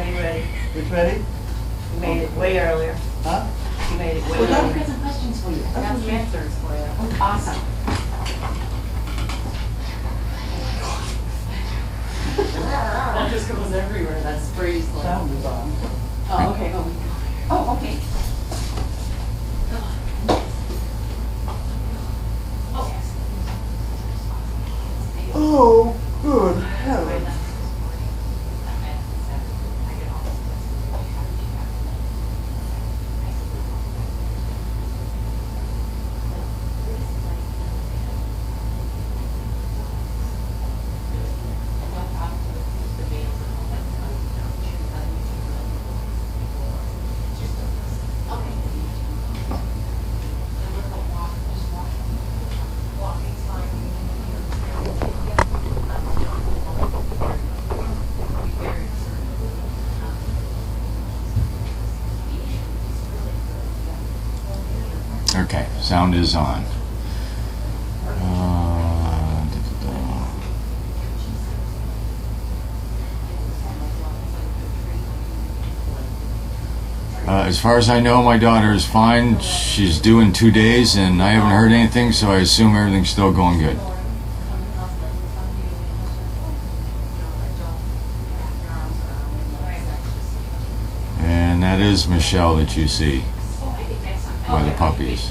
ready. It's ready? You made it way earlier. Huh? You made it way Well, I've earlier. got some questions for you. I got some answers for you. Oh, awesome. That just goes everywhere, that sprays like. Sound is on. Oh, okay. Oh, okay. Oh, good heavens. Okay, sound is on. As far as I know, my daughter is fine. She's due in 2 days, and I haven't heard anything, so I assume everything's still going good. And that is Michelle that you see by the puppies.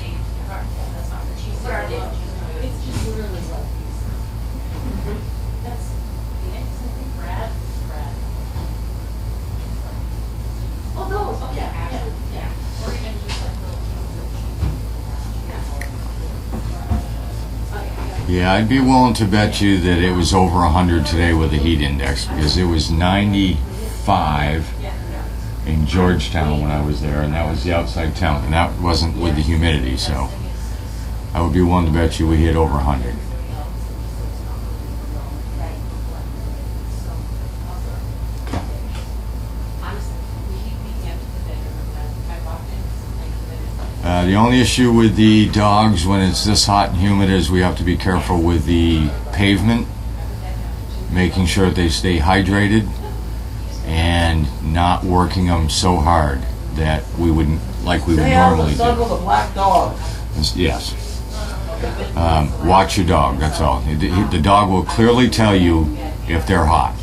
Yeah, I'd be willing to bet you that it was over 100 today with the heat index, because it was 95 in Georgetown when I was there, and that was the outside temp, and that wasn't with the humidity, so I would be willing to bet you we hit over 100. The only issue with the dogs when it's this hot and humid is we have to be careful with the pavement, making sure that they stay hydrated and not working them so hard that we wouldn't, like we would Stay out of normally the sun do. with a black dog. Yes. Watch your dog, that's all. The dog will clearly tell you if they're hot.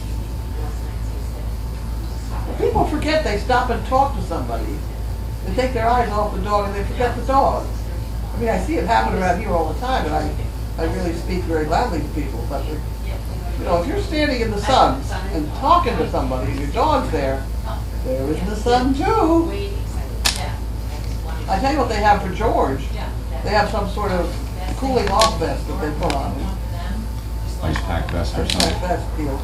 People forget they stop and talk to somebody. They take their eyes off the dog and they forget the dog. I mean, I see it happen around here all the time, and I really speak very loudly to people. But you know, if you're standing in the sun and talking to somebody and your dog's there, there is the sun too. I tell you what they have for George. They have some sort of cooling off vest that they put on. Ice pack vest or something. Vest deal.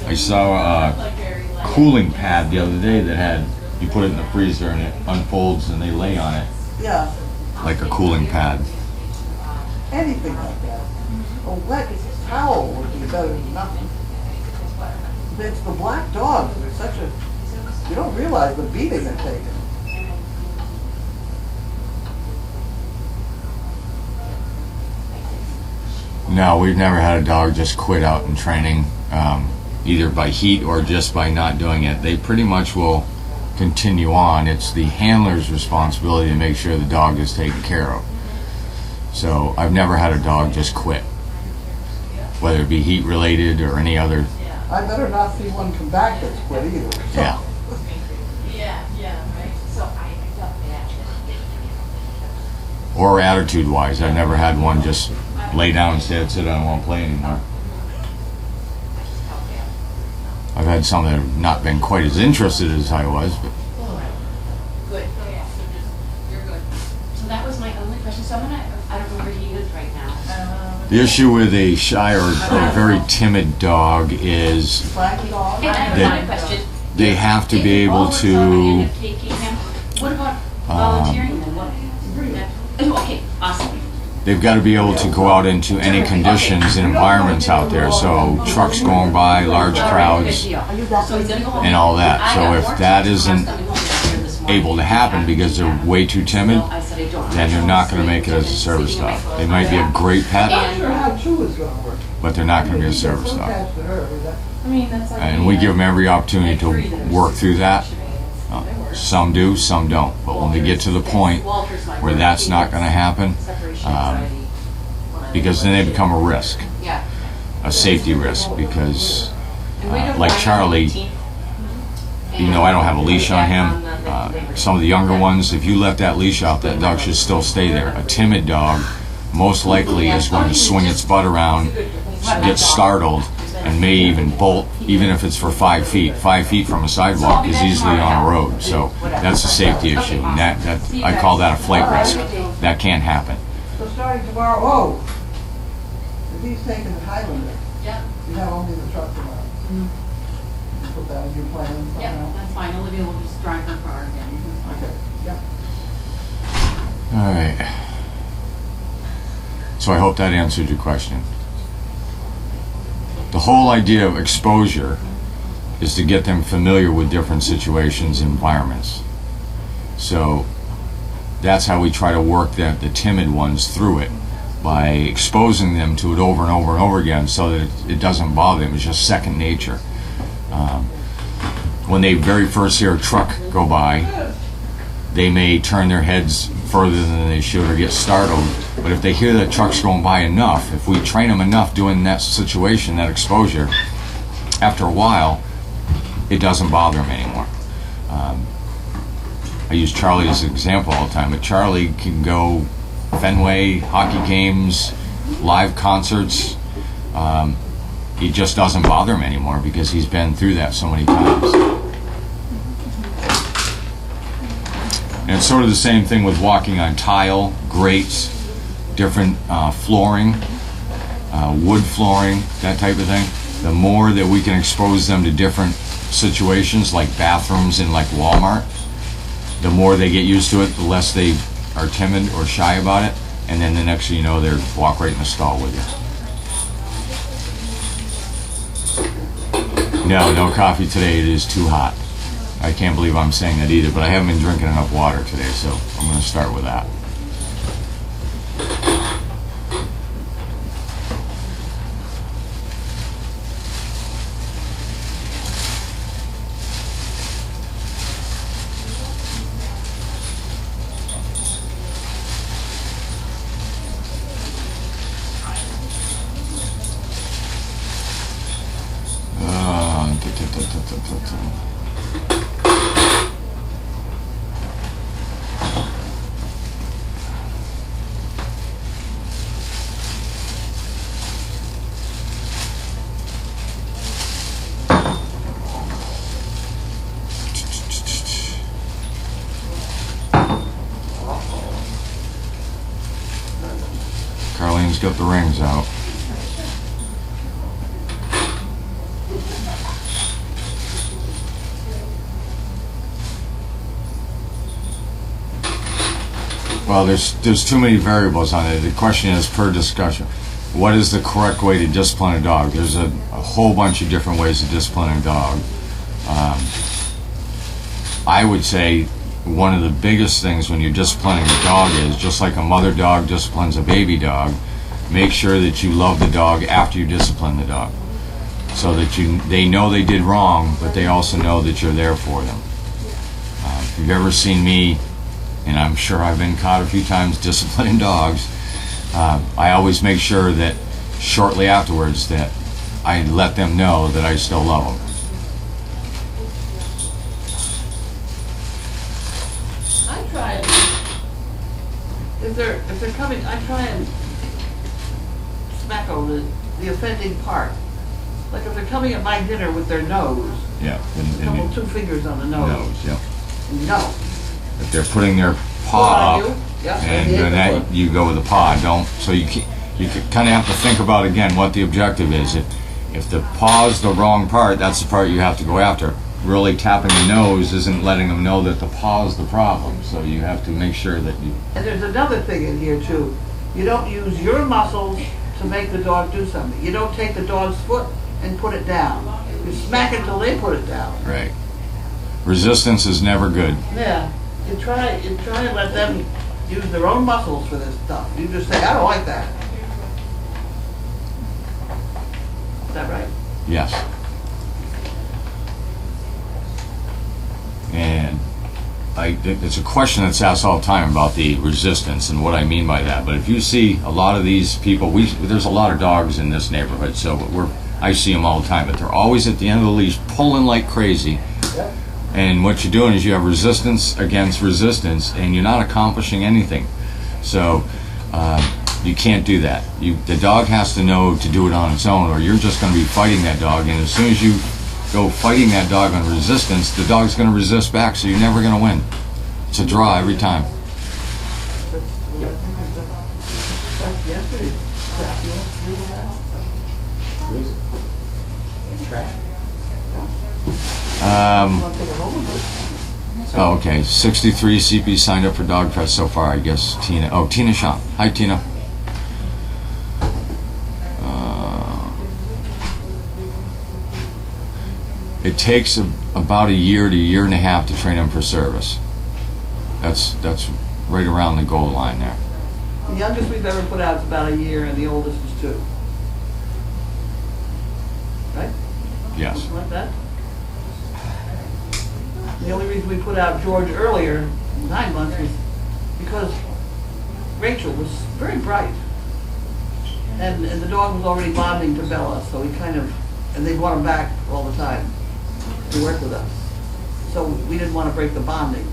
I saw a cooling pad the other day that had, you put it in the freezer and it unfolds and they lay on it Yeah. like a cooling pad. Anything like that. A wet towel would be better than nothing. It's the black dogs. They're such a, you don't realize the beating they're taking. No, we've never had a dog just quit out in training, either by heat or just by not doing it. They pretty much will continue on. It's the handler's responsibility to make sure the dog is taken care of. So I've never had a dog just quit, whether it be heat related or any other. I better not see one come back that's quit either. So. Yeah. Or attitude wise, I've never had one just lay down and say, sit down, I won't play anymore. I've had some that have not been quite as interested as I was, but Good. You're good. So that was my only question. So I don't know where he is right now. the issue with a shy or very timid dog is Black dog. And I have They- another question. they have to be able All of a sudden I to end up taking him. What about volunteering then? What? Oh, okay, awesome. they've got to be able to go out into any conditions and environments out there, so trucks going by, large crowds, So he's gonna go home. and all that. I So got if more that tips. isn't I'm coming home later this morning. able to happen because they're way too timid, I said I don't. then they're not going to make it as a service dog. They might be a great I'm not pet, sure how Chew is going to work. but they're not going to be a service So dog. attached to her. I mean, I mean, that's like. And we give them every opportunity to work through that. Some do, some don't. But when we get to the point where that's not going to happen, because then they become a risk, Yeah. a safety risk. Because, like Charlie, even though I don't have a leash on him, some of the younger ones, if you let that leash out, that dog should still stay there. A timid dog most likely is going to swing its butt around, get startled, and may even bolt, even if it's for 5 feet. 5 feet from a sidewalk is easily on a road. So that's a safety issue. And that I call that a flight risk. That can't happen. So starting tomorrow, oh, if he's taking the Highlander, Yeah. you have only the truck tomorrow. Put that in your plan Yeah, somehow. that's fine. Olivia will just drive her car again. Okay, yeah. All right. So I hope that answered your question. The whole idea of exposure is to get them familiar with different situations, environments. So that's how we try to work the timid ones through it, by exposing them to it over and over and over again so that it doesn't bother them. It's just second nature. When they very first hear a truck go by, they may turn their heads further than they should or get startled. But if they hear that truck's going by enough, if we train them enough doing that situation, that exposure, after a while, it doesn't bother them anymore. I use Charlie as an example all the time, but Charlie can go Fenway, hockey games, live concerts. It just doesn't bother him anymore because he's been through that so many times. And it's sort of the same thing with walking on tile, grates, different flooring, wood flooring, that type of thing. The more that we can expose them to different situations like bathrooms in like Walmart, the more they get used to it, the less they are timid or shy about it. And then the next thing you know, they're walk right in the stall with you. No coffee today. It is too hot. I can't believe I'm saying that either, but I haven't been drinking enough water today, so I'm going to start with that. Carlene's got the rings out. Well, there's too many variables on it. The question is, per discussion, what is the correct way to discipline a dog? There's a whole bunch of different ways to discipline a dog. I would say one of the biggest things when you're disciplining a dog is, just like a mother dog disciplines a baby dog, make sure that you love the dog after you discipline the dog, so that they know they did wrong, but they also know that you're there for them. If you've ever seen me, and I'm sure I've been caught a few times disciplining dogs, I always make sure that shortly afterwards that I let them know that I still love them. I try and, if they're coming, I try and smack over the offending part. Like if they're coming at my dinner with their nose, Yeah. two fingers on the nose. Yeah. No. If they're putting their paw up, Yeah, and then that you go with the paw. Don't. So you kind of have to think about again what the objective is. If the paw's the wrong part, that's the part you have to go after. Really tapping the nose isn't letting them know that the paw's the problem. So you have to make sure that you. And there's another thing in here too. You don't use your muscles to make the dog do something. You don't take the dog's foot and put it down. You smack it till they put it down. Right. Resistance is never good. Yeah. You try and let them use their own muscles for this stuff. You just say, I don't like that. Is that right? Yes. it's a question that's asked all the time about the resistance and what I mean by that. But if you see a lot of these people, there's a lot of dogs in this neighborhood, so I see them all the time, but they're always at the end of the leash pulling like crazy. Yep. And what you're doing is you have resistance against resistance, and you're not accomplishing anything. So you can't do that. The dog has to know to do it on its own, or you're just going to be fighting that dog. And as soon as you go fighting that dog on resistance, the dog's going to resist back, so you're never going to win. It's a draw every time. That's yesterday. Oh, okay. 63 CP signed up for Dog Fest so far, I guess. Tina. Oh, Tina Shaw. Hi, Tina. It takes about a year to a year and a half to train them for service. That's right around the goal line there. The youngest we've ever put out is about a year, and the oldest is 2. Right? Yes. Something like that. The only reason we put out George earlier, 9 months, was because Rachel was very bright. And the dog was already bonding to Bella, so we and they brought him back all the time to work with us. So we didn't want to break the bonding.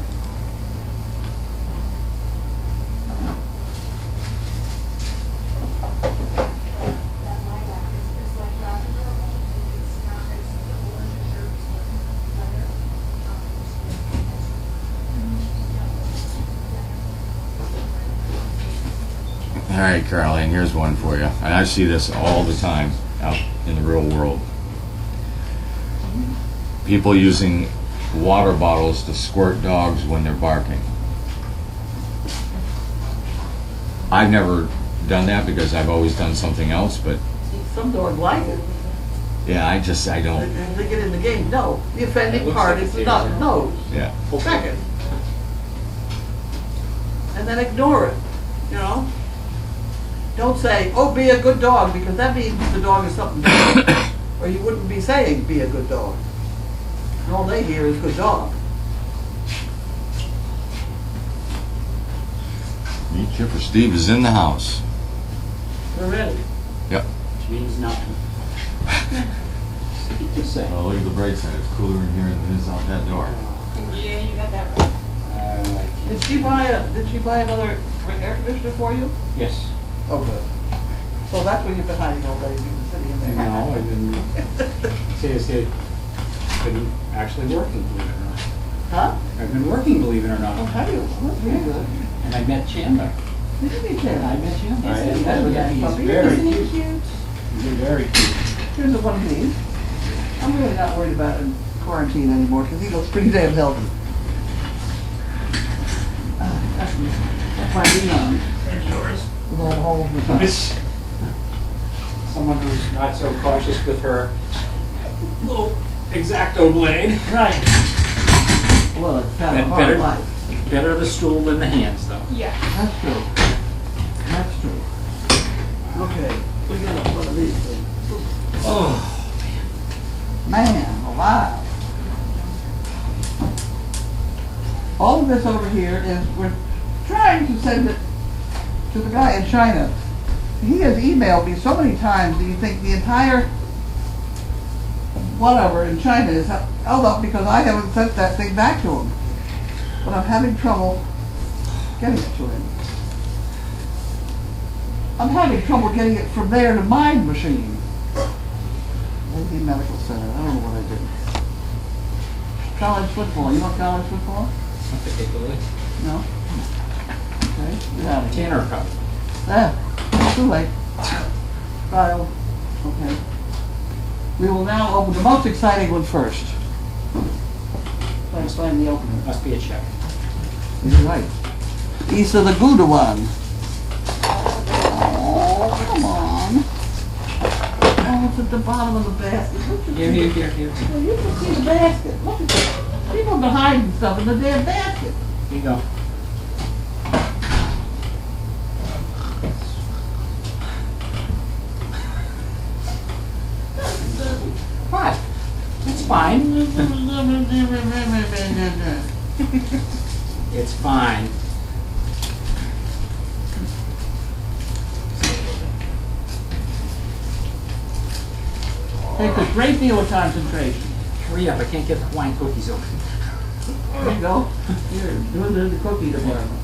All right, Caroline, here's one for you. And I see this all the time out in the real world. People using water bottles to squirt dogs when they're barking. I've never done that because I've always done something else, but Some dogs like it. yeah, I don't. They get in the game. No, the offending part is the nose. Yeah. Second. And then ignore it, you know? Don't say, oh, be a good dog, because that means the dog is something different. Or you wouldn't be saying, be a good dog. And all they hear is good dog. Meet Chipper Steve is in the house. We're ready. Yep. Which means nothing. Just saying. Oh, look at the bright side. It's cooler in here than it is out that door. Yeah, you got that right. Did she buy another air conditioner for you? Yes. Oh, good. So that's where you've been hiding all day, you've been sitting in there. No, I've been, seriously, been actually working, believe it or not. Huh? I've been working, believe it or Oh, not. have you? That's really good. And I met Chandler. Did you meet I him? met Chandler. I Isn't he met good? him. He's Puppy? very Isn't he cute. cute? He's very cute. Here's the one he needs. I'm really not worried about him quarantine anymore because he looks pretty damn healthy. That's my Leon. There's yours. With all the holes in the Miss someone who's not so cautious with her little X-Acto blade. Right. Well, it's kind of a hard Better, life. better the stool than the hands, though. Yeah. That's true. That's true. Okay, we got one of these things. Oh, Man, alive. All of this over here is, we're trying to send it to the guy in China. He has emailed me so many times that you think the entire whatever in China is held up because I haven't sent that thing back to him. But I'm having trouble getting it to him. I'm having trouble getting it from there to my machine. Maybe Medical Center, I don't know what I did. College football, you want college football? not particularly. No? Okay, get out of here. Tanner Cup. Ah, too late. File, okay. We will now open the most exciting one first. Let's find the opener. Must be a check. You're right. Isa the Gouda one. Oh, come on. Oh, it's at the bottom of the basket. Look at Here. Well, you can see the basket. Look at that. People have been hiding stuff in the damn basket. Here you go. What? It's fine. It's fine. Takes a great deal of concentration. Hurry up, I can't get the Hawaiian cookies open. There you go. Here, doing the cookie department.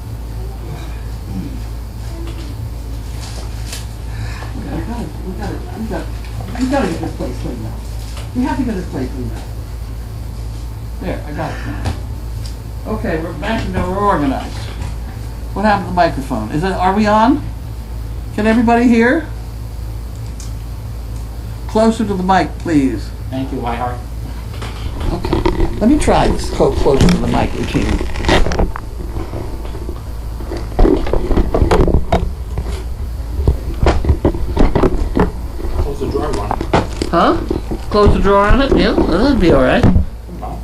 We gotta get this place cleaned up. We have to get this place cleaned up. There, I got it now. Okay, we're back and now we're organized. What happened to the microphone? Are we on? Can everybody hear? Closer to the mic, please. Thank you, Whiteheart. Okay. Let me try this closer to the mic routine. Close the drawer one. Huh? Close the drawer on it? Yeah, that'd be all right.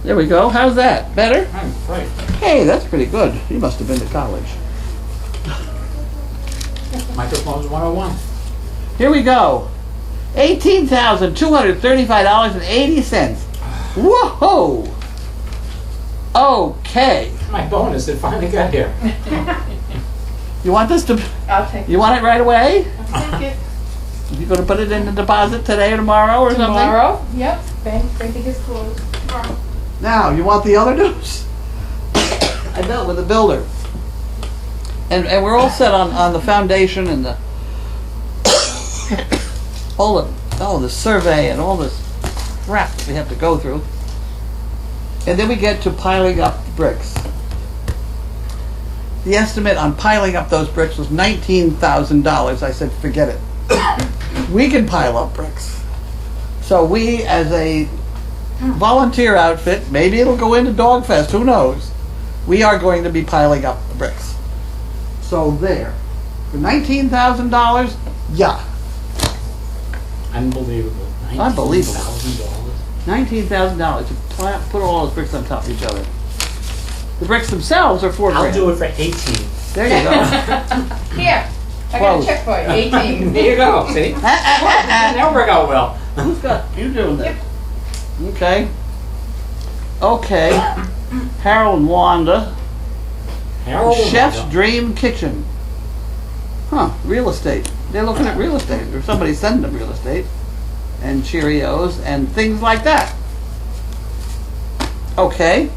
There we go. How's that? Better? I'm great. Hey, that's pretty good. You must have been to college. Microphones 101. Here we go. $18,235.80. Whoa! Okay. My bonus, it finally got here. You want this to? I'll take You want it right away? it. You going to put it in the deposit today or tomorrow or something? Tomorrow? Yep. Bank is closed tomorrow. Now, you want the other news? I dealt with a builder. And we're all set on the foundation and the all the survey and all this crap we have to go through. And then we get to piling up the bricks. The estimate on piling up those bricks was $19,000. I said, forget it. We can pile up bricks. So we, as a volunteer outfit, maybe it'll go into Dogfest, who knows? We are going to be piling up the bricks. So there. For $19,000, yeah. Unbelievable. Unbelievable. $19,000. $19,000 to put all those bricks on top of each other. The bricks themselves are $4 grand. I'll do it for 18. There you go. Here, I got Close. a check for you, 18. There you go, see? That'll work out well. Who's got you doing that? Okay. Okay. Harold and Wanda. Harold and Chef's Wanda. Dream Kitchen. Huh, real estate. They're looking at real estate. Or somebody sending them real estate. And Cheerios and things like that. Okay.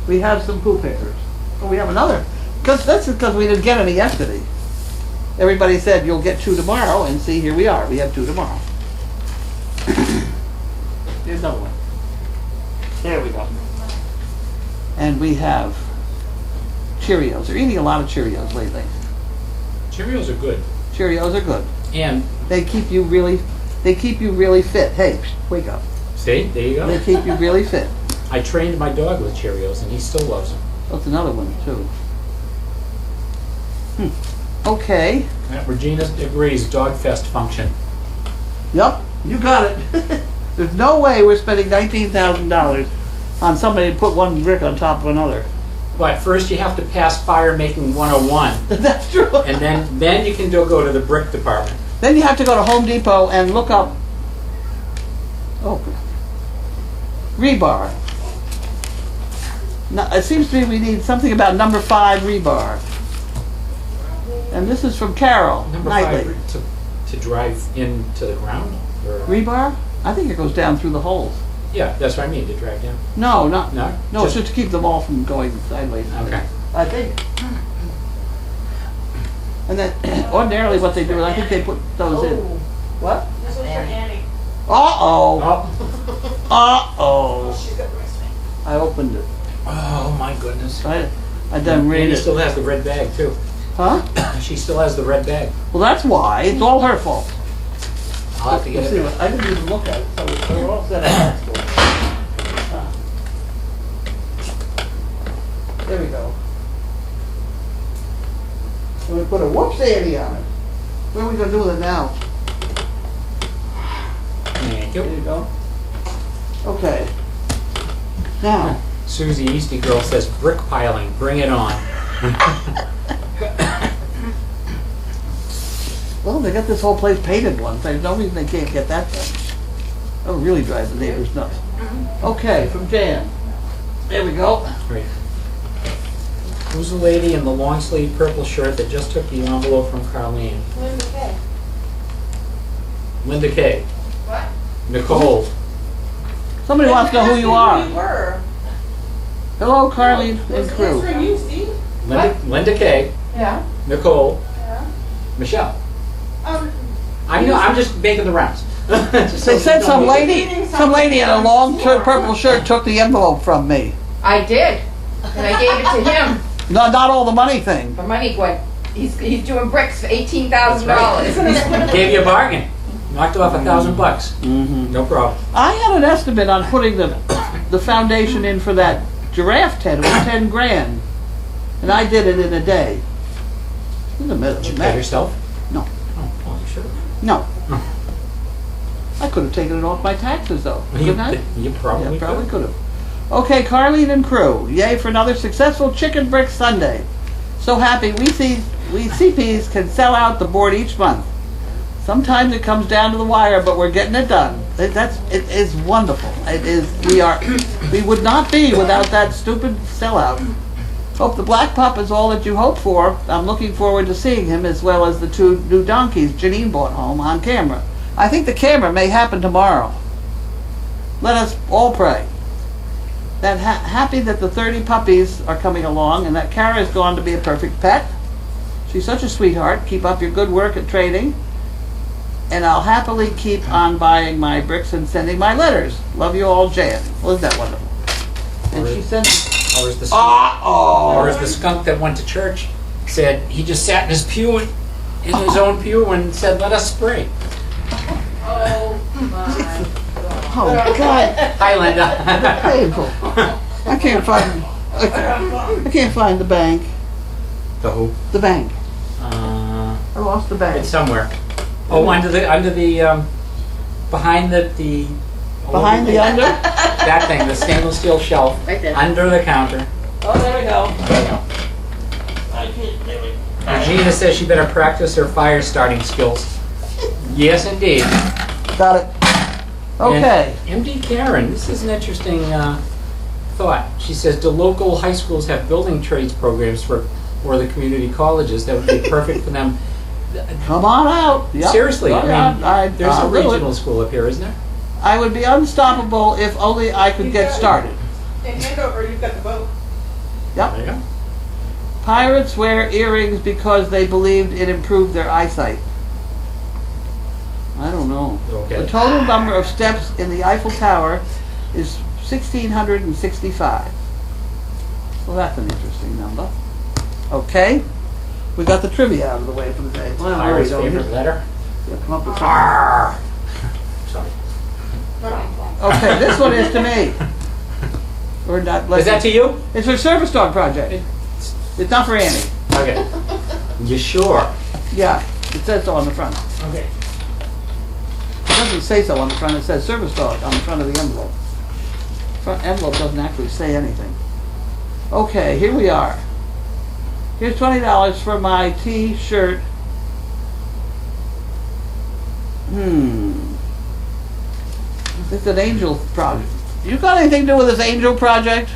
We have some poo pickers. Oh, we have another. That's because we didn't get any yesterday. Everybody said you'll get 2 tomorrow, and see, here we are. We have 2 tomorrow. Here's another one. There we go. And we have Cheerios. They're eating a lot of Cheerios lately. Cheerios are good. Cheerios are good. And, They keep you really fit. Hey, wake up. see, there you They go. keep you really fit. I trained my dog with Cheerios, and he still loves them. That's another one, too. Okay. Regina agrees, Dogfest function. Yep, you got it. There's no way we're spending $19,000 on somebody to put one brick on top of another. But first you have to pass fire making 101, That's true. and then you can go to the brick department. Then you have to go to Home Depot and look up rebar. Now, it seems to me we need something about number 5 rebar. And this is from Carol Number Knightley. 5 to drive into the ground? Or? Rebar? I think it goes down through the holes. Yeah, that's what I mean, to drive down. No, No? it's just to keep them all from going sideways. Okay. I think. And then ordinarily what they do is I think they put those in. What? This was for Annie. Uh-oh. Oh. Uh-oh. She's got the rest of it. I opened it. Oh my goodness. I done read Annie it. still has the red bag too. Huh? She still has the red bag. Well, that's why. It's all her fault. I'll have to get Let's it see back. what- I didn't even look at it, so we're all set at that score. There we go. I'm gonna put a whoops Annie on it. What are we gonna do with it now? Thank There you. you go. Okay. Now, Susie Easty Girl says brick piling, bring it on. well, they got this whole place painted once. There's no reason they can't get that done. That would really drive the neighbors nuts. Okay, from Jan. There we go. Great. Who's the lady in the long sleeve purple shirt that just took the envelope from Carlene? Linda Kay. Linda Kay. What? Nicole. Somebody wants to know who you Who are. you were. Hello, Carly and Was crew. answering you, Steve? Linda Kay. Yeah. Nicole. Yeah. Michelle. Um, I'm just making the rounds. Just so They said you some know. lady in a long purple shirt took the envelope from me. I did, and I gave it to him No, not all the money thing. for money, Gwen. He's doing bricks for $18,000. Gave you a bargain. Knocked off $1,000 bucks. Mm-hmm. No problem. I had an estimate on putting the foundation in for that giraffe tent. It was 10 grand, and I did it in a day. It was a Did you pay yourself? No, Oh, you should have. no. I could have taken it off my taxes though, couldn't I? You probably Yeah, probably could. could have. Okay, Carlene and crew, yay for another successful Chicken Brick Sunday. So happy we CPs can sell out the board each month. Sometimes it comes down to the wire, but we're getting it done. It is wonderful. It is. We would not be without that stupid sellout. Hope the black pup is all that you hope for. I'm looking forward to seeing him as well as the 2 new donkeys Janine brought home on camera. I think the camera may happen tomorrow. Let us all pray. That happy that the 30 puppies are coming along and that Kara is going to be a perfect pet. She's such a sweetheart. Keep up your good work at trading. And I'll happily keep on buying my bricks and sending my letters. Love you all, Jan. Well, isn't that wonderful? And she sent... Or as the skunk that went to church said he just sat in his pew, in his own pew, and said, "Let us spray." oh my Oh, God. Hi, Linda. Painful. I can't find the bank. The who? The bank. Uh, I lost the bank. it's somewhere. Oh, under the behind the Behind the under? that thing, the stainless steel shelf, Right there. under the counter. Oh, there we go. Regina says she better practice her fire starting skills. Yes, indeed. Got it. Okay. And MD Karen, this is an interesting thought. She says, do local high schools have building trades programs for the community colleges that would be perfect for them? Come on out. Yep. Seriously, I mean, there's a I'll do it. regional school up here, isn't there? I would be unstoppable if only I could get started. In Andover, you've got the boat. Yep. There you go. Pirates wear earrings because they believed it improved their eyesight. I don't know. Okay. The total number of steps in the Eiffel Tower is 1,665. Well, that's an interesting number. Okay. We got the trivia out of the way for the day. Well, no, we Ira's don't. favorite letter. Yeah, come up with something. Arr. Sorry. Okay, this one is to me. Or not. Is that to you? It's for Service Dog Project. It's not for Annie. Okay. You sure? Yeah, it says so on the front. Okay. It doesn't say so on the front, it says Service Dog on the front of the envelope. Front envelope doesn't actually say anything. Okay, here we are. Here's $20 for my T-shirt. It's an angel project. You got anything to do with this angel project?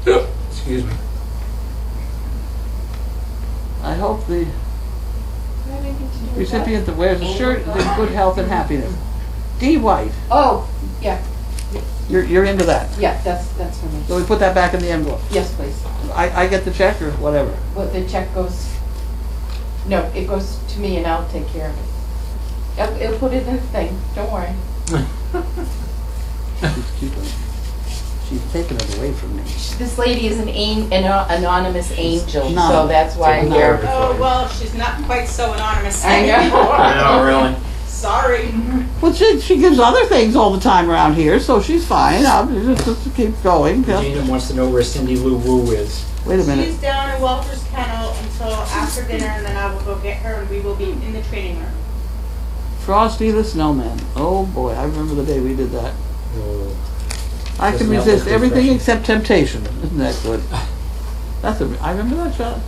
Excuse me. I hope the recipient that wears the shirt is in good health and happiness. D. White, Oh, yeah, you're into that. yeah, that's for me. So we put that back in the envelope. Yes, please. I get the check or whatever. What, the check goes, no, it goes to me and I'll take care of it. It'll put it in the thing, don't worry. She's taking it away from me. This lady is an anonymous angel, so Anonymous. that's why It's you're. Oh, well, she's not quite so anonymous I know. anymore. No, really. Sorry. Well, she gives other things all the time around here, so she's fine. I'll just keep going. Regina wants to know where Cindy Lou Woo is. Wait a minute. She's down in Walter's Kennel until after dinner, and then I will go get her, and we will be in the training room. Frosty the Snowman. Oh boy, I remember the day we did that. Oh. I can Doesn't that resist look everything refreshing? except temptation. Isn't that good? I remember that shot.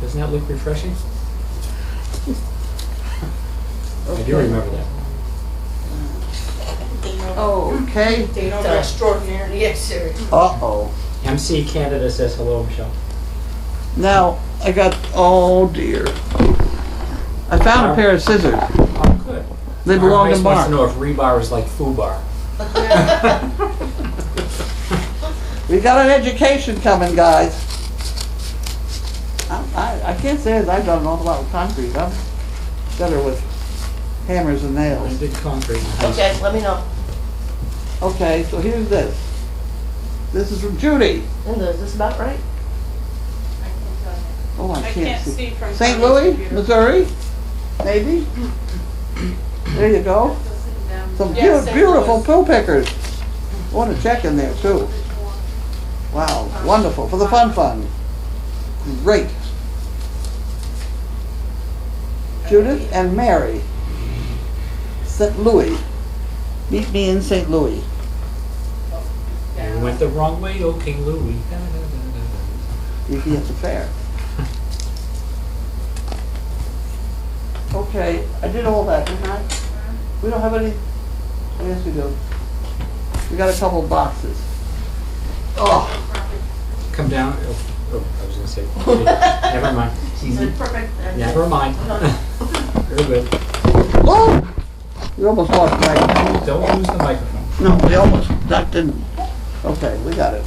Doesn't that look refreshing? I do remember that. Okay. They know they're extraordinary. Yes, sir. Uh-oh. MC Canada says hello, Michelle. Now, I got, oh dear. I found a pair of scissors. Oh, good. They belong to Rice wants Mark. to know if rebar is like foobar. We got an education coming, guys. I can't say that I've done an awful lot with concrete. I'm better with hammers and I nails. did concrete in high Okay, let me know. Okay, so here's this. This is from Judy. Linda, is this about right? I can't tell you. Oh, I I can't can't see. see from. St. Connie's Louis, computer. Missouri, maybe? There you go. Some Yeah, St. beautiful Louis. pill pickers. I want to check in there too. Wow, wonderful, for the fun. Great. Judith and Mary, St. Louis. Meet me in St. Louis. school. We went the wrong way, oh King Louis. You'd be at the fair. Okay, I did all that, didn't I? We don't have any, oh, yes we do. We got a couple boxes. Oh, Come down, oh, I was gonna say, never mind. Perfect. Never mind. Very good. oh! We almost lost the microphone. Don't lose the microphone. No, we almost ducked in. Okay, we got it.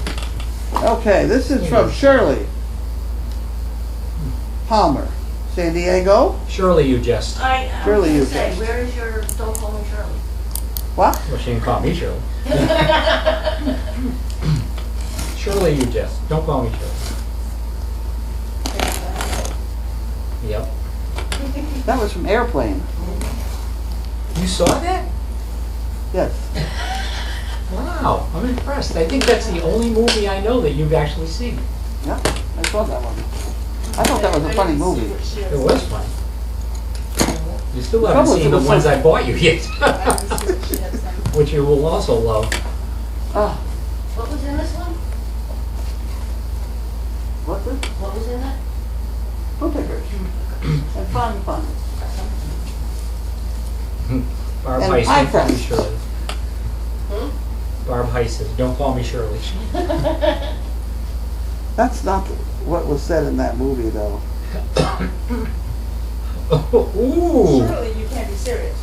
Okay, this is from Shirley Palmer, San Diego. Surely you just, I Shirley, was you gonna guys. say, where is your don't call me Shirley? What? well, she didn't call me Shirley. Surely you just, don't call me Shirley. Yep. That was from Airplane. You saw that? Yes. Wow, I'm impressed. I think that's the only movie I know that you've actually seen. Yeah, I saw that one. I thought that was a funny movie. It was fun. You still The haven't trouble is seen it the was ones so- I bought you yet, I haven't seen what she has done. which you will also love. Oh, What was in this one? what's it? What was in that? Pill pickers. And fun. Barb And Heiss, pie don't call me crust. Shirley. Barb Heiss says, don't call me Shirley. That's not what was said in that movie, though. Ooh, Surely you can't be serious.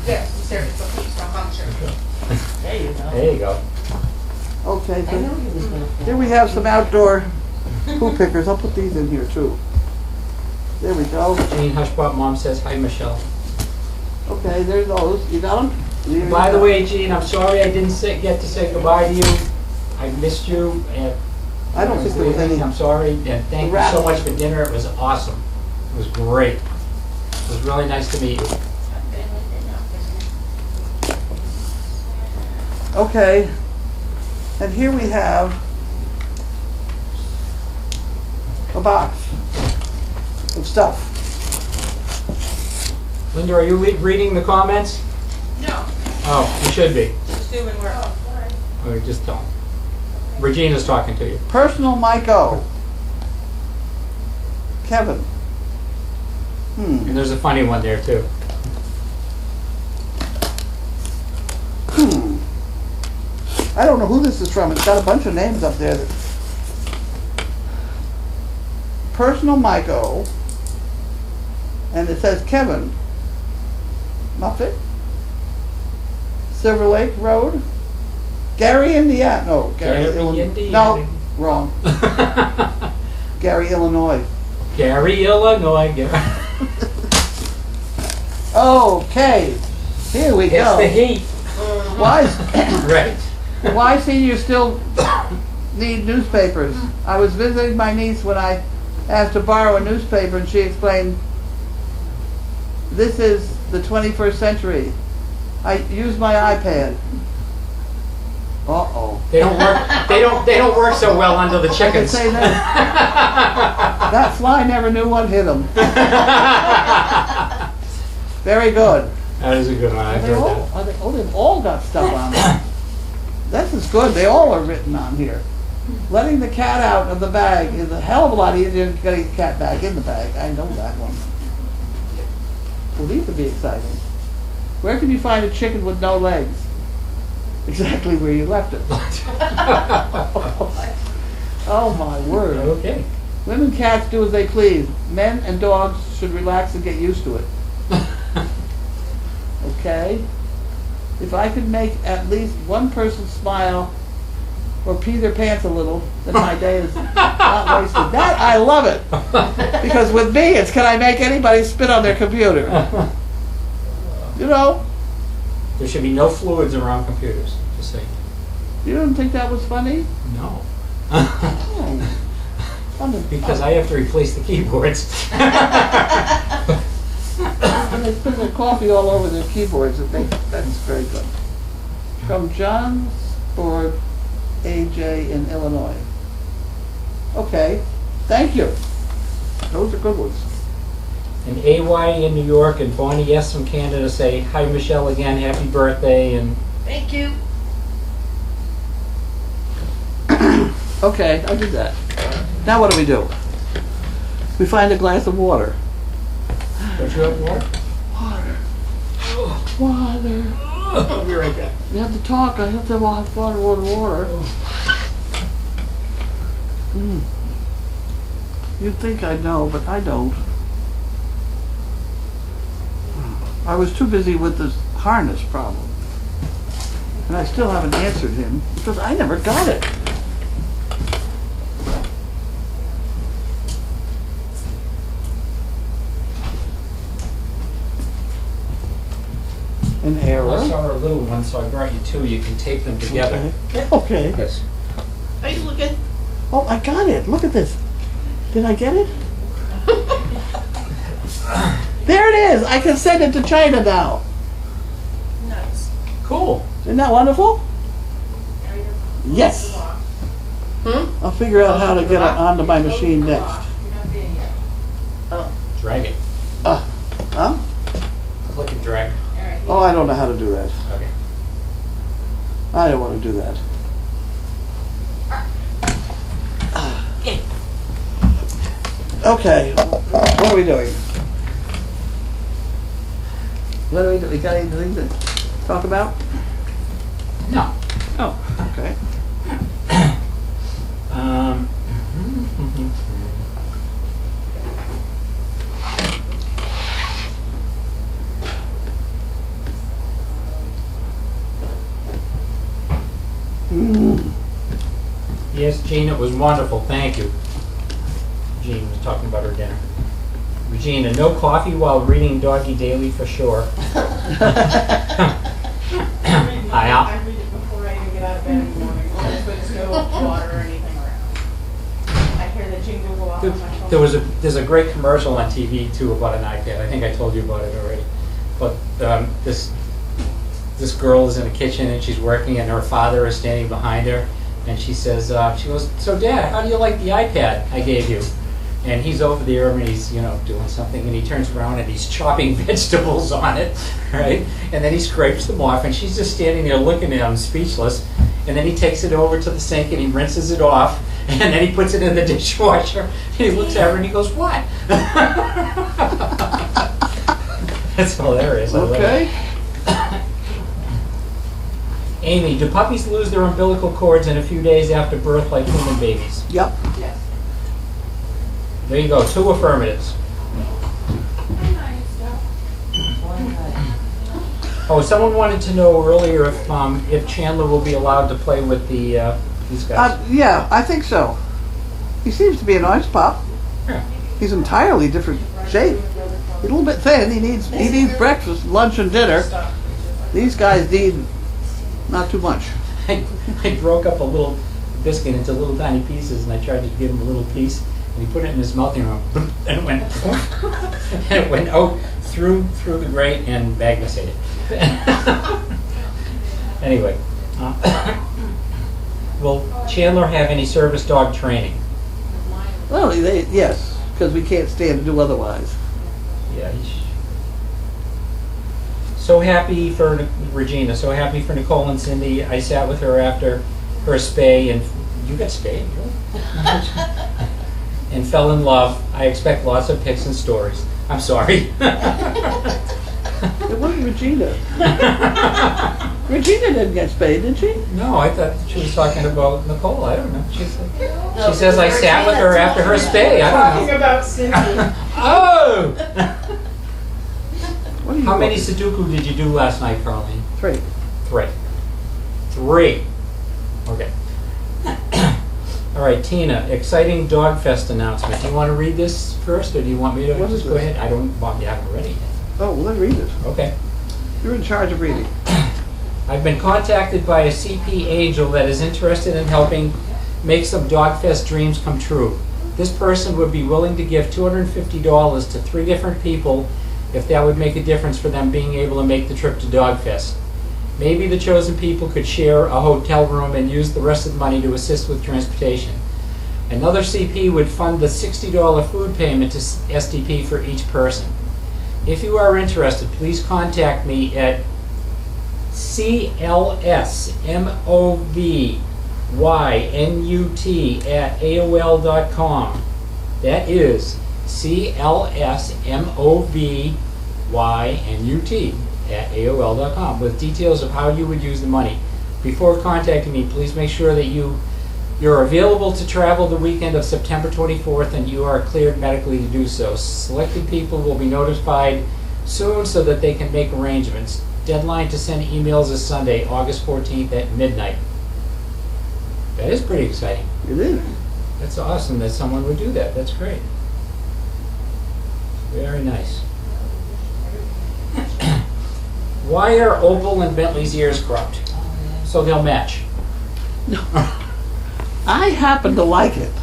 Yes, be serious, but please don't call me Shirley. There you go. there you go. Okay, I knew so he was gonna. here we have some outdoor poo pickers. I'll put these in here too. There we go. Jean Hushpop Mom says, hi Michelle. Okay, there's those. You got them? By the way, Jean, I'm sorry I didn't get to say goodbye to you. I missed you. And I don't think there was any. I'm sorry, and thank you so much for dinner. It was awesome. It was great. It was really nice to meet you. Okay. And here we have a box of stuff. Linda, are you reading the comments? No, Oh, you should be. just doing work. Or just don't. Regina's talking to you. Personal Mike-O. Kevin. And there's a funny one there too. I don't know who this is from. It's got a bunch of names up there. Personal Mike-O. And it says Kevin. Muffet. Silver Lake Road. Gary, Indiana. No, Gary, Indiana. No, wrong. Gary, Illinois. Gary, Illinois. Okay, here we It's go. the heat. Why, Right. why seniors still need newspapers? I was visiting my niece when I asked to borrow a newspaper, and she explained, "This is the 21st century. I use my iPad." Uh-oh. They don't work. They don't work so well under the I can chickens. say that. That fly never knew what hit him. Very good. That is a good one. I've heard that. They've all got stuff on them. This is good. They all are written on here. Letting the cat out of the bag is a hell of a lot easier than getting the cat back in the bag. I know that one. Well, these would be exciting. Where can you find a chicken with no legs? Exactly where you left it. Oh my word. Okay. Women and cats do as they please. Men and dogs should relax and get used to it. Okay? If I could make at least one person smile or pee their pants a little, then my day is not wasted. That, I love it. Because with me, it's can I make anybody spit on their computer? You know? There should be no fluids around computers, just saying. You didn't think that was funny? No. Oh. Because I have to replace the keyboards. When they put their coffee all over their keyboards, that's very good. From John Ford, AJ in Illinois. Okay, thank you. Those are good ones. And AY in New York and Bonnie S from Canada say, hi Michelle again, happy birthday, and Thank you. Okay, I did that. Now what do? We find a glass of water. don't you have water? Water. I'll be right back. You have to talk. I have to have water. You'd think I know, but I don't. I was too busy with this harness problem. And I still haven't answered him because I never got it. An error. I saw a little one, so I brought you two. You can tape them together. Okay. Yes. Are you looking? Oh, I got it. Look at this. Did I get it? There it is. I can send it to China now. Nice. Cool. Isn't that wonderful? Yes. I'll figure out how to get it onto my machine next. Drag it. Huh? Click and drag. Oh, I don't know how to do that. Okay. I don't want to do that. Okay, what are we doing? What are we doing? We got anything to talk about? No. Oh, okay. Um, Yes, Jean, it was wonderful. Thank you. Jean was talking about her dinner. Regina, no coffee while reading Doggy Daily for sure. I read it before I even get out of bed in the morning. Always with no water or anything around. I hear the jingle go off on my phone. There's a great commercial on TV too about an iPad. I think I told you about it already. But this girl is in the kitchen and she's working, and her father is standing behind her, and she says, she goes, "So Dad, how do you like the iPad I gave you?" And he's over there and he's, doing something, and he turns around and he's chopping vegetables on it, right? And then he scrapes them off, and she's just standing there looking at him, speechless. And then he takes it over to the sink and he rinses it off, and then he puts it in the dishwasher. And he looks at her and he goes, "What?" That's hilarious. I love it. Okay. Amy, do puppies lose their umbilical cords in a few days after birth like human babies? Yep. Yes. There you go, 2 affirmatives. Oh, someone wanted to know earlier if Chandler will be allowed to play with these guys. Yeah, I think so. He seems to be a nice pup. Yeah. He's entirely different shape. He's a little bit thin. He needs breakfast, lunch, and dinner. These guys need not too much. I broke up a little biscuit into little tiny pieces, and I tried to give him a little piece, and he put it in his mouth, and it went, and it went out through the grate and Magnus ate it. Anyway, will Chandler have any service dog training? Well, yes, because we can't stand to do otherwise. Yeah. So happy for Regina. So happy for Nicole and Cindy. I sat with her after her spay, and you got spayed, really? And fell in love. I expect lots of pics and stories. I'm sorry. It wasn't Regina. Regina didn't get spayed, did she? No, I thought she was talking about Nicole. I don't know. She says I sat with her after her spay. I Talking don't know. about Cindy. Oh! What are you How many looking- Sudoku did you do last night, Carlene? 3. 3. 3. Okay. All right, Tina, exciting Dog Fest announcement. Do you want to read this first, or do you want me to What is just go this? ahead? I don't want you haven't read it yet. Oh, well, then read it. Okay. You're in charge of reading. I've been contacted by a CP angel that is interested in helping make some Dog Fest dreams come true. This person would be willing to give $250 to 3 different people if that would make a difference for them being able to make the trip to Dog Fest. Maybe the chosen people could share a hotel room and use the rest of the money to assist with transportation. Another CP would fund the $60 food payment to SDP for each person. If you are interested, please contact me at clsmovynut@aol.com. That is clsmovynut@aol.com with details of how you would use the money. Before contacting me, please make sure that you're available to travel the weekend of September 24th and you are cleared medically to do so. Selected people will be notified soon so that they can make arrangements. Deadline to send emails is Sunday, August 14th at midnight. That is pretty exciting. It is. That's awesome that someone would do that. That's great. Very nice. Why are Opal and Bentley's ears cropped? So they'll match. I happen to like it.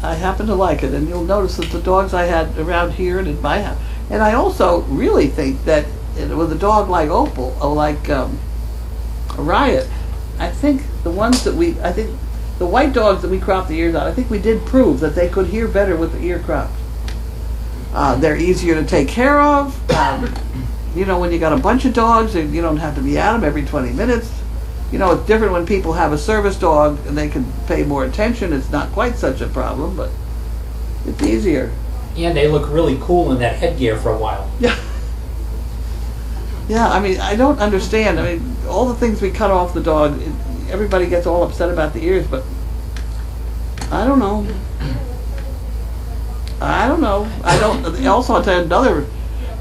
I happen to like it, and you'll notice that the dogs I had around here and in my house, and I also really think that with a dog like Opal or like Riot, I think the white dogs that we cropped the ears on, I think we did prove that they could hear better with the ear cropped. They're easier to take care of. You know, when you got a bunch of dogs, you don't have to be at them every 20 minutes. You know, it's different when people have a service dog and they can pay more attention. It's not quite such a problem, but it's easier. And they look really cool in that headgear for a while. Yeah. Yeah, I mean, I don't understand. I mean, all the things we cut off the dog, everybody gets all upset about the ears, but I don't know. I don't. Also, I'll tell you another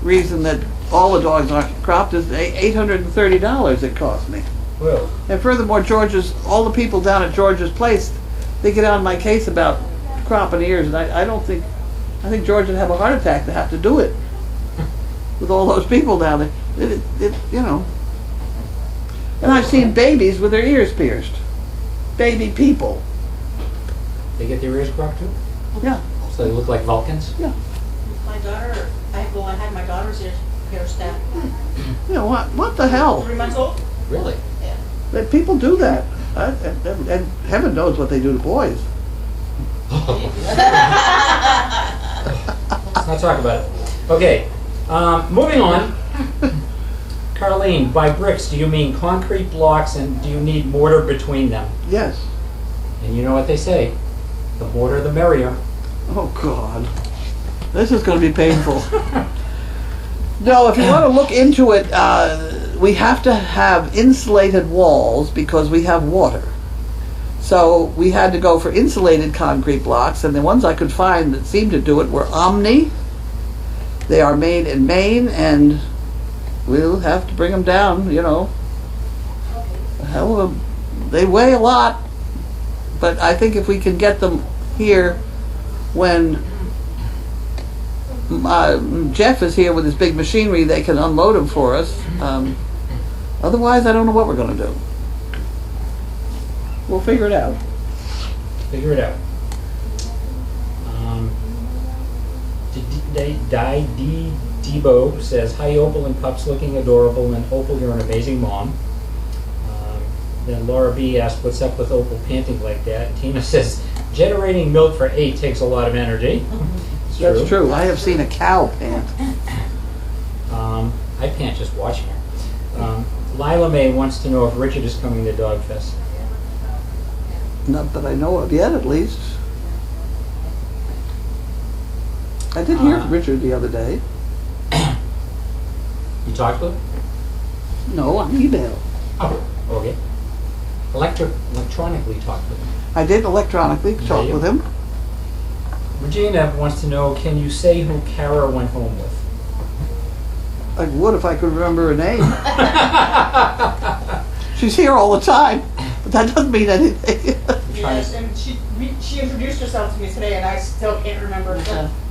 reason that all the dogs aren't cropped is $830 it cost me. Whoa. And furthermore, all the people down at George's place, they get on my case about cropping ears, and I think George would have a heart attack to have to do it with all those people down there. You know. And I've seen babies with their ears pierced. Baby people. They get their ears cropped too? Yeah. So they look like Vulcans? Yeah. My daughter, I had my daughter's hair stacked. You know, what the hell? 3 months old? Really? That people do that. And heaven knows what they do to boys. Let's not talk about it. Okay, moving on. Carlene, by bricks, do you mean concrete blocks and do you need mortar between them? Yes. And you know what they say, the mortar the merrier. Oh, God. This is going to be painful. No, if you want to look into it, we have to have insulated walls because we have water. So we had to go for insulated concrete blocks, and the ones I could find that seemed to do it were Omni. They are made in Maine, and we'll have to bring them down, you know. They weigh a lot, but I think if we can get them here when Jeff is here with his big machinery, they can unload them for us. Otherwise, I don't know what we're going to do. We'll figure it out. Figure it out. Debo says, hi Opal and Pups, looking adorable, and Opal, you're an amazing mom. Then Laura B asked, what's up with Opal panting like that? And Tina says, generating milk for 8 takes a lot of energy. That's true. I have seen a cow pant. I pant just watching her. Lila May wants to know if Richard is coming to Dog Fest. Not that I know of yet, at least. I did hear from Richard the other day. talk to him? No, on email. Oh, okay. Electronically talk to him. I did electronically talk Yeah. with him. Regina wants to know, can you say who Kara went home with? I would if I could remember her name. She's here all the time, but that doesn't mean anything. Yes, and she introduced herself to me today, and I still can't remember.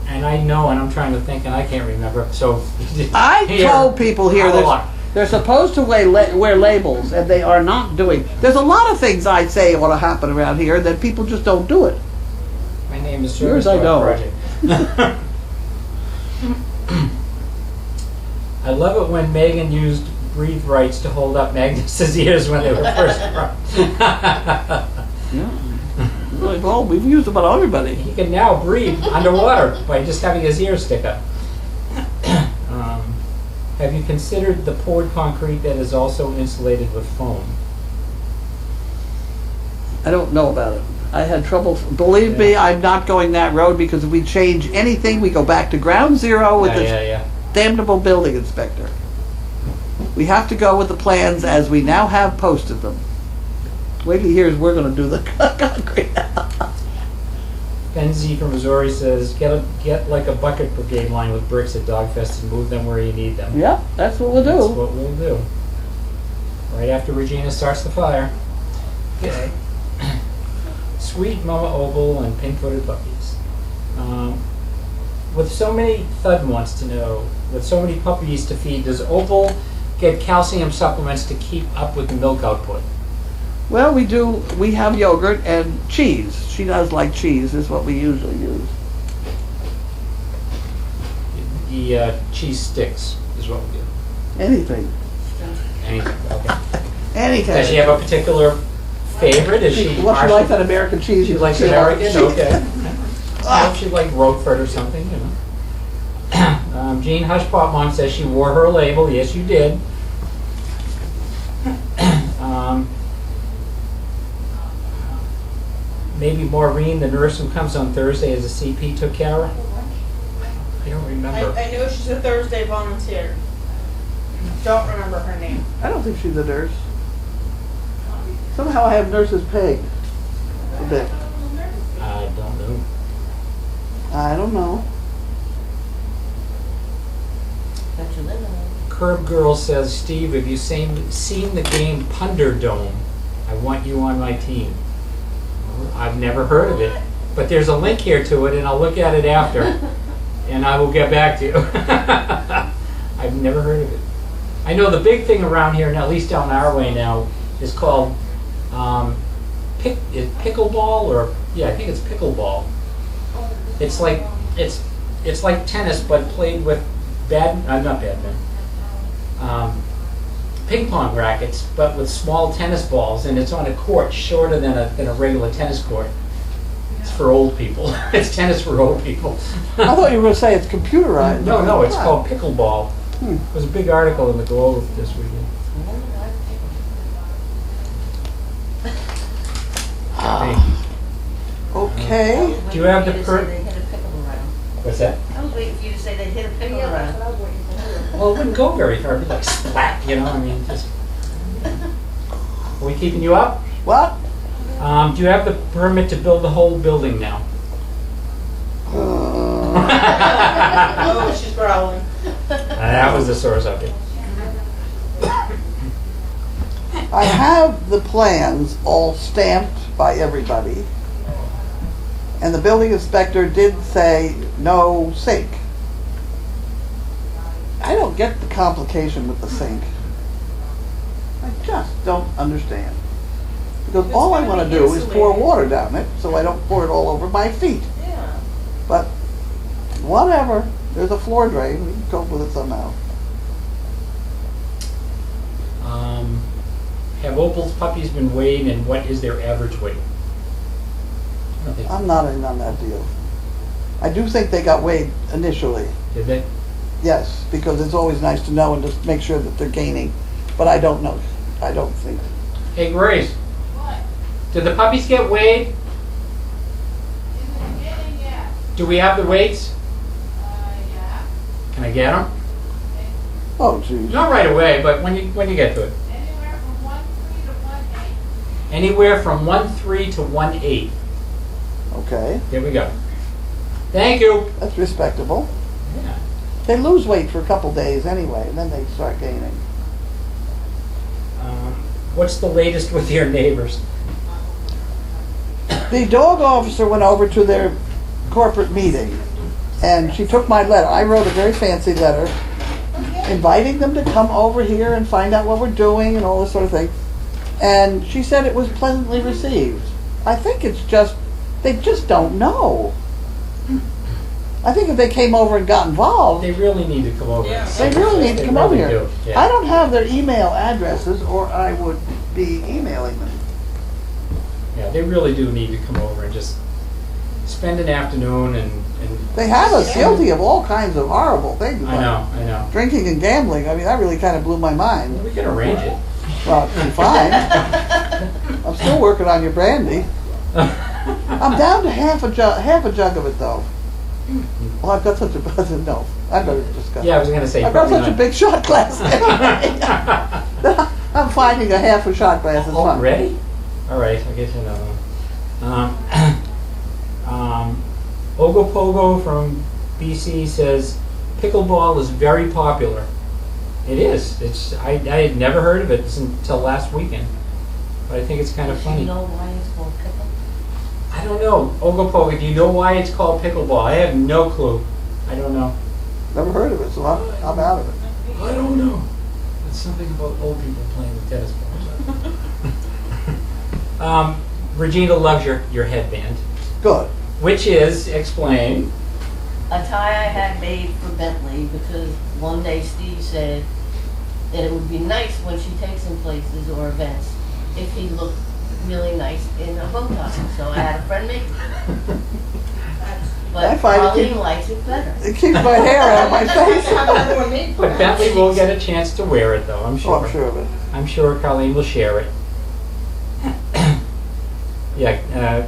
And I know, and I'm trying to think, and I can't remember, so. I Here, told people here have a that look. they're supposed to wear labels, and they are not doing. There's a lot of things I say ought to happen around here that people just don't do it. My name is Yours Service I Dog know. Project. I love it when Megan used breathe rights to hold up Magnus's ears when they were first brought. Yeah. Well, we've used them on everybody. He can now breathe underwater by just having his ears stick up. Have you considered the poured concrete that is also insulated with foam? I don't know about it. I had trouble. Believe me, I'm not going that road because if we change anything, we go back to ground zero with this Yeah. damnable building inspector. We have to go with the plans as we now have posted them. Wait till he hears we're going to do the concrete. Ben Z from Missouri says, get like a bucket brigade line with bricks at Dogfest and move them where you need them. Yeah, that's what we'll That's do. what we'll do. Right after Regina starts the fire. Okay. Sweet Mama Opal and pink-footed puppies. With so many, Thud wants to know, with so many puppies to feed, does Opal get calcium supplements to keep up with the milk output? Well, we do. We have yogurt and cheese. She does like cheese, is what we usually use. The cheese sticks is what we do. Anything. Anything, okay. Anything. Does she have a particular favorite? Is she What she likes that American cheese. She likes American? Okay. I hope she liked Roquefort or something, you know. Jean Hushpop Mom says she wore her label. Yes, you did. Maybe Maureen, the nurse who comes on Thursday as a CP, took Kara? I don't remember. I know she's a Thursday volunteer. Don't remember her name. I don't think she's a nurse. Somehow I have nurses pegged a bit. I don't know. I don't know. Curb Girl says, Steve, have you seen the game Punderdome? I want you on my team. I've never heard of it, but there's a link here to it, and I'll look at it after, and I will get back to you. I've never heard of it. I know the big thing around here, and at least down our way now, is called pickleball, or yeah, I think it's pickleball. It's like tennis, but played with not badminton. Ping pong rackets, but with small tennis balls, and it's on a court shorter than a regular tennis court. It's for old people. It's tennis for old people. I thought you were going to say it's computerized. No, it's called pickleball. Hmm. There was a big article in the Globe this weekend. Okay. Do you have the They hit a pickle around. What's that? I was waiting for you to say they hit a pickle Yeah, that's around. what I was waiting to hear. Well, it wouldn't go very far. It'd be like splat, you know? I mean, just. Are we keeping you up? What? Do you have the permit to build the whole building now? Oh, she's growling. That was the sore subject. I have the plans all stamped by everybody. And the building inspector did say no sink. I don't get the complication with the sink. I just don't understand. Because It's all I gonna want to be do is pour insulated. water down it so I don't pour it all over my feet. Yeah. But whatever, there's a floor drain, we can cope with it somehow. Have Opal's puppies been weighed, and what is their average weight? I don't think I'm not in on that deal. I do think they got weighed initially, Did they? yes, because it's always nice to know and just make sure that they're gaining. But I don't know. I don't think. Hey, Grace. Did the puppies get weighed? Do we have the weights? Yeah. Can I get them? Oh, geez. Not right away, but when you get to it. Anywhere from 1.3 to 1.8. Okay, Here we go. Thank you. that's respectable. Yeah. They lose weight for a couple days anyway, and then they start gaining. What's the latest with your neighbors? The dog officer went over to their corporate meeting, and she took my letter. I wrote a very fancy letter inviting them to come over here and find out what we're doing and all this sort of thing. And she said it was pleasantly received. I think it's just, they just don't know. I think if they came over and got involved, They really need to come over. Yeah. they really need to come over really here. do, yeah. I don't have their email addresses, or I would be emailing them. Yeah, they really do need to come over and just spend an afternoon and They have us guilty of all kinds of horrible things. I know. Drinking and gambling. I mean, that really kind of blew my mind. We can arrange it. Well, it's fine. I'm still working on your brandy. I'm down to half a jug of it, though. Well, I've got such a no. I better discuss. Yeah, I was gonna say. I've got probably such a not. big shot glass anyway. I'm finding a half a shot glass is Oh, fine. ready? All right, I'll get you another one. Ogopogo from BC says pickleball is very popular. It is. I had never heard of it until last weekend, but I think it's kind of Do funny. you know why it's called pickle? I don't know. Ogopogo, do you know why it's called pickleball? I have no clue. I don't know. Never heard of it, so I'm out of it. I don't know. It's something about old people playing with tennis balls. Regina loves your headband, Good. which is, explain. A tie I had made for Bentley because one day Steve said that it would be nice when she takes him places or events if he looked really nice in a bow tie. So I had a friend make it. I But find it Colleen keep- likes it better. It keeps my hair out of my face. Have another one made for But her. Bentley will get a chance to wear it, though, I'm Oh, sure. I'm sure of it. I'm sure Colleen will share it. Yeah,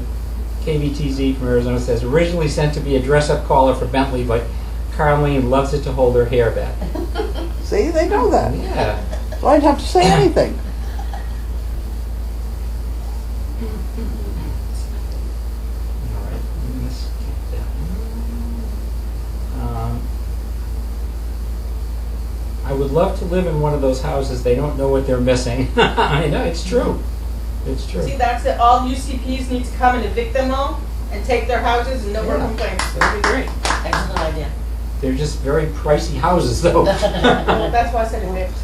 KVTZ from Arizona says, originally sent to be a dress-up collar for Bentley, but Carlene loves it to hold her hair back. See, they know that. Yeah. So I didn't have to say anything. All right, let's keep that one. I would love to live in one of those houses. They don't know what they're missing. I know, it's true. It's true. See, that's it. All UCPs need to come and evict them all and take their houses and no more Yeah. complaints. That'd be great. Excellent idea. They're just very pricey houses, though. Well, that's why I said evict.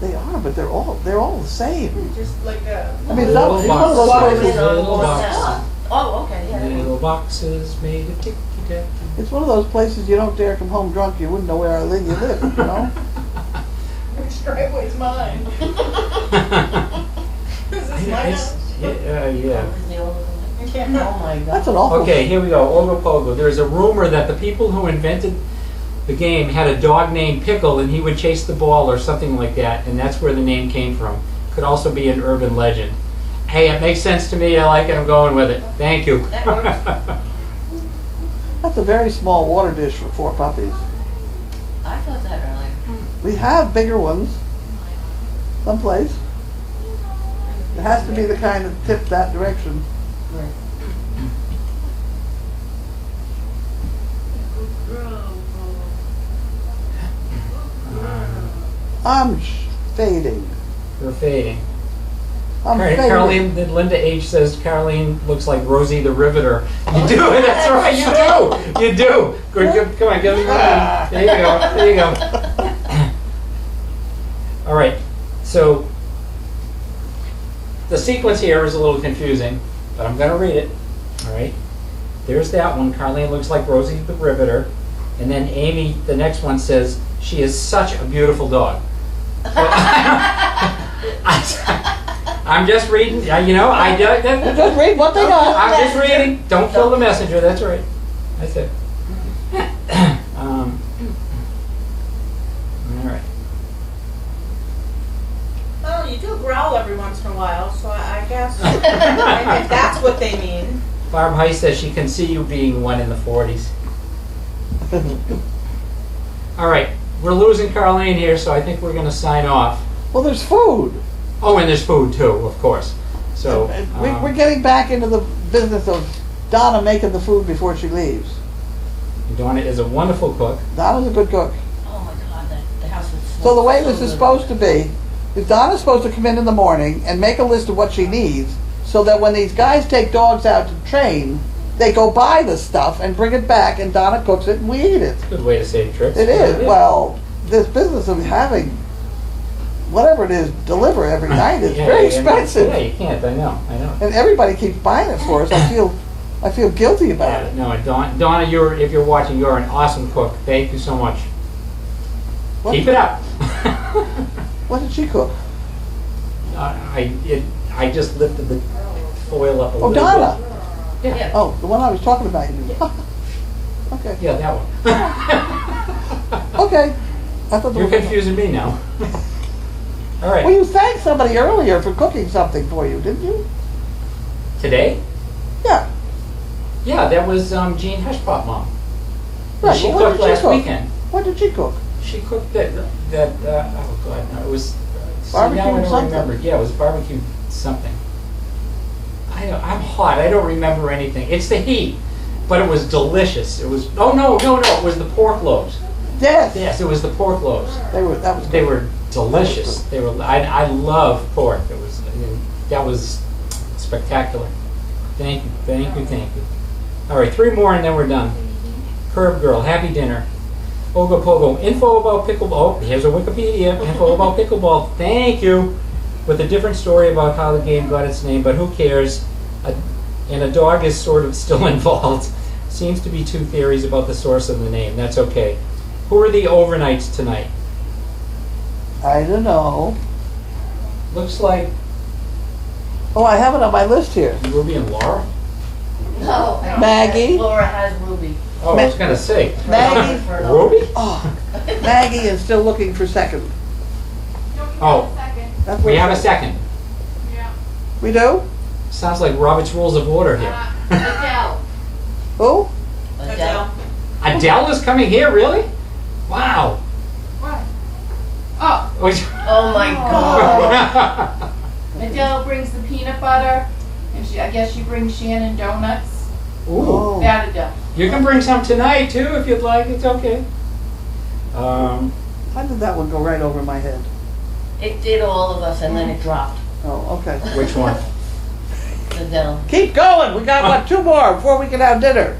They are, but they're all the same. Just like a. I mean, it's not- it's one of those boxes, places. little boxes, Oh, okay, yeah. little boxes made of ticky-tacky. It's one of those places you don't dare come home drunk. You wouldn't know where you live, you know? Which driveway's mine? Is this my It's- house? yeah. Who's the older one? Yeah. Oh my God. That's an awful. Okay, here we go. Ogopogo. There's a rumor that the people who invented the game had a dog named Pickle, and he would chase the ball or something like that, and that's where the name came from. Could also be an urban legend. Hey, it makes sense to me. I like it. I'm going with it. Thank you. That works. That's a very small water dish for 4 puppies. I thought that earlier. We have bigger ones, someplace. It has to be the kind that tip that direction. Right. I'm fading. We're fading. I'm fading. Carlene, Linda H. says Carlene looks like Rosie the Riveter. You do, that's right, you do. You do. Good. Come on, give me one. There you go. There you go. All right. So the sequence here is a little confusing, but I'm going to read it. All right. There's that one. Carlene looks like Rosie the Riveter. And then Amy, the next one, says, she is such a beautiful dog. I'm just reading, you know, Just read what they got. I'm just reading. Don't kill the messenger, that's all right. That's it. All right. Well, you do growl every once in a while, so I guess if that's what they mean. Barb Heiss says she can see you being one in the 40s. All right, we're losing Carlene here, so I think we're gonna sign off. Well, there's food. Oh, and there's food too, of course. So, We're getting back into the business of Donna making the food before she leaves. Donna is a wonderful cook. Donna's a good cook. Oh my God, the house would smell So the way this so is good. supposed to be, is Donna's supposed to come in the morning and make a list of what she needs, so that when these guys take dogs out to train, they go buy the stuff and bring it back, and Donna cooks it and we eat it. Good way to save trips. It is. Well, this business of having whatever it is deliver every night is very expensive, Yeah, you can't. I know. and everybody keeps buying it for us. I feel guilty about it. No, Donna, if you're watching, you're an awesome cook. Thank you so much. What, Keep it up. what did she cook? I just lifted the foil up a Oh, little Donna. bit. Yeah. Oh, the one I was talking about. You mean? Okay. Yeah, that one. Okay. I thought You're confusing me now. All right. Well, you thanked somebody earlier for cooking something for you, didn't you? Today? Yeah. Yeah, that was Jean Hushpop mom. Right. She well, what cooked did she last cook? weekend. What did she cook? She cooked oh God, no, it was Barbecue now I don't something? remember. Yeah, it was barbecue something. I'm hot. I don't remember anything. It's the heat, but it was delicious. It was no, it was the pork loaves. Yes. Yes, it was the pork loaves. They were. That was. They good. were delicious. They were. I love pork. That was spectacular. Thank you. All right, 3 more and then we're done. Curb Girl, happy dinner. Oga Pogo, info about pickleball. Oh, here's a Wikipedia. Info about pickleball. Thank you. With a different story about how the game got its name, but who cares? And a dog is sort of still involved. Seems to be 2 theories about the source of the name. That's okay. Who are the overnights tonight? I don't know. Looks like Oh, I have it on my list here. Ruby and Laura. No. Maggie? Laura has Ruby. Oh, I was gonna say. Maggie? Ruby? Oh, Maggie is still looking for second. Oh, That's we what have it a says. second. We do? Sounds like Robert's Rules of Order here. Adele. Who? Adele. Adele is coming here, really? Wow. What? Oh, Oh my God. Adele brings the peanut butter, and I guess she brings Shannon donuts. Ooh. Oh. That Adele. You can bring some tonight too if you'd like. It's okay. How did that one go right over my head? It did all of us and then it dropped. Oh, okay. Which one? Adele. Keep going. We got, what, 2 more before we can have dinner.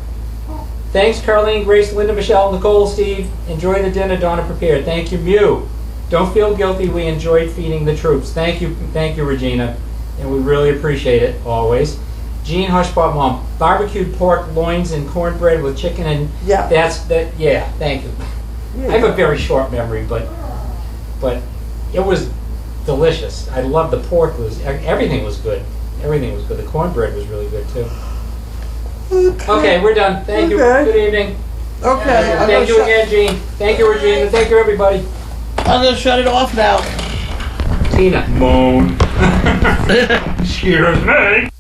Thanks, Carlene, Grace, Linda, Michelle, Nicole, Steve. Enjoy the dinner Donna prepared. Thank you, Mew. Don't feel guilty. We enjoyed feeding the troops. Thank you, Regina, and we really appreciate it always. Jean Hushpop mom, barbecued pork loins and cornbread with chicken and Yeah. Yeah, thank you. Yeah. I have a very short memory, but it was delicious. I love the pork. Everything was good. Everything was good. The cornbread was really good too. Okay, we're done. Thank you. Okay. Good evening. Okay. I'm Thank you gonna again, Jean. Thank you, Regina. Thank you, everybody. I'm going to shut it off now. Tina. Moan. Excuse me.